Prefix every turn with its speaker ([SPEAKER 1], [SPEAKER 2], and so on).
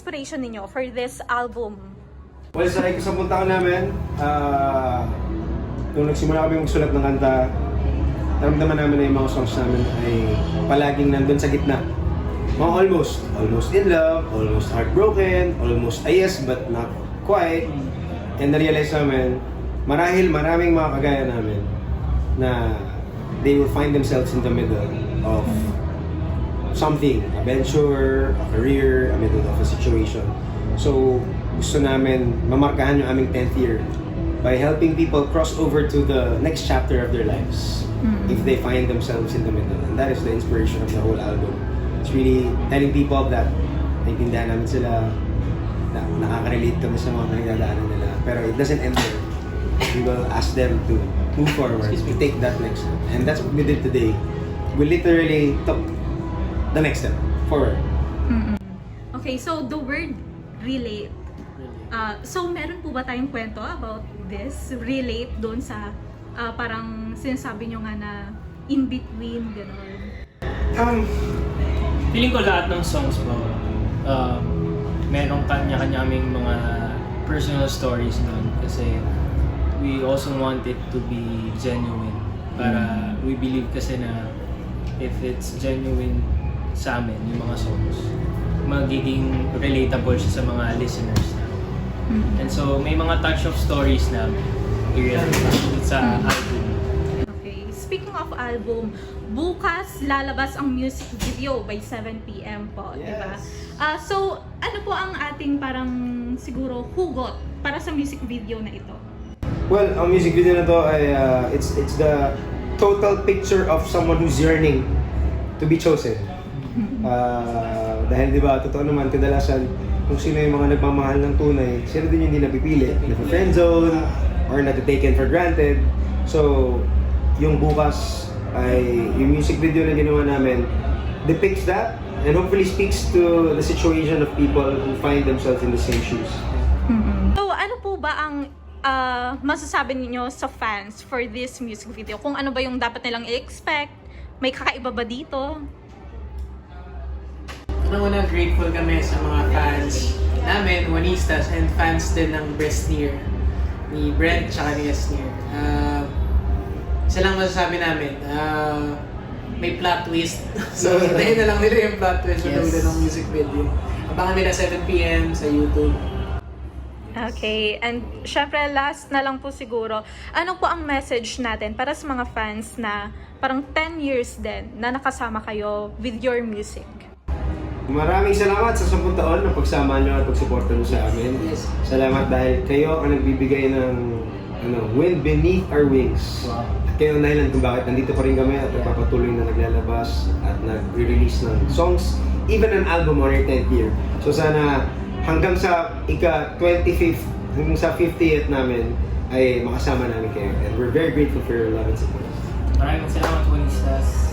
[SPEAKER 1] inspiration ninyo for this album?
[SPEAKER 2] Well, sa ikasampung taon namin, nung nagsimula kami magsulat ng kanta, naramdaman namin na yung mga songs namin ay palaging nandun sa gitna. Mga almost in love, almost heartbroken, almost a yes but not quite. And na-realize namin, marahil maraming mga kagaya namin na they will find themselves in the middle of something, a venture, a career, a middle of a situation. So, gusto namin mamarkahan yung aming 10th year by helping people cross over to the next chapter of their lives if they find themselves in the middle. And that is the inspiration of the whole album. It's really telling people that naiintindihan namin sila, na nakaka-relate kami sa mga pinagdadaanan nila. Pero it doesn't end there. We will ask them to move forward, to take that next step. And that's what we did today. We literally took the next step forward.
[SPEAKER 1] Okay, so the word relate. So meron po ba tayong kwento about this? Relate doon sa parang sinasabi nyo nga na in between, gano'n.
[SPEAKER 3] Feeling ko lahat ng songs mo, merong kanya-kanya aming mga personal stories nun kasi we also want it to be genuine. Para we believe kasi na if it's genuine sa amin, yung mga songs, magiging relatable siya sa mga listeners na. And so, may mga touch of stories na sa album.
[SPEAKER 1] Okay, speaking of album, bukas lalabas ang music video by 7 p.m. po,
[SPEAKER 2] Yes.
[SPEAKER 1] di ba? So, ano po ang ating parang siguro hugot para sa music video na ito?
[SPEAKER 2] Well, ang music video na to ay it's the total picture of someone who's yearning to be chosen. Dahil di ba, totoo naman, kadalasan kung sino yung mga nagmamahal ng tunay, sino din yung hindi napipili, na-friendzone or na-taken for granted. So, yung bukas ay yung music video na ginawa namin depicts that and hopefully speaks to the situation of people who find themselves in the same shoes.
[SPEAKER 1] So, ano po ba ang masasabi niyo sa fans for this music video? Kung ano ba yung dapat nilang i-expect? May kakaiba ba dito?
[SPEAKER 4] Una, grateful kami sa mga fans namin, Juanistas, and fans din ng Bresneer, ni Brent tsaka ni Esneer. Isa lang masasabi namin, may plot twist. So, hintayin na lang nila yung plot twist sa dulo ng music video. Abangan nila 7 p.m. sa YouTube.
[SPEAKER 1] Okay, and syempre last na lang po siguro, ano po ang message natin para sa mga fans na parang 10 years din na nakasama kayo with your music?
[SPEAKER 2] Maraming salamat sa 10 taon na pagsama nyo at pagsuporta nyo sa amin.
[SPEAKER 4] Yes.
[SPEAKER 2] Salamat dahil kayo ang nagbibigay ng wind beneath our wings.
[SPEAKER 3] Wow.
[SPEAKER 2] At kayo ang dahilan kung bakit nandito pa rin kami at nagpapatuloy na naglalabas at nagre-release ng songs, even an album on our 10th year. So sana hanggang sa ika-25th, hanggang sa 50th namin ay makasama namin kayo. And we're very grateful for your love and support.
[SPEAKER 3] Maraming salamat, Juanistas.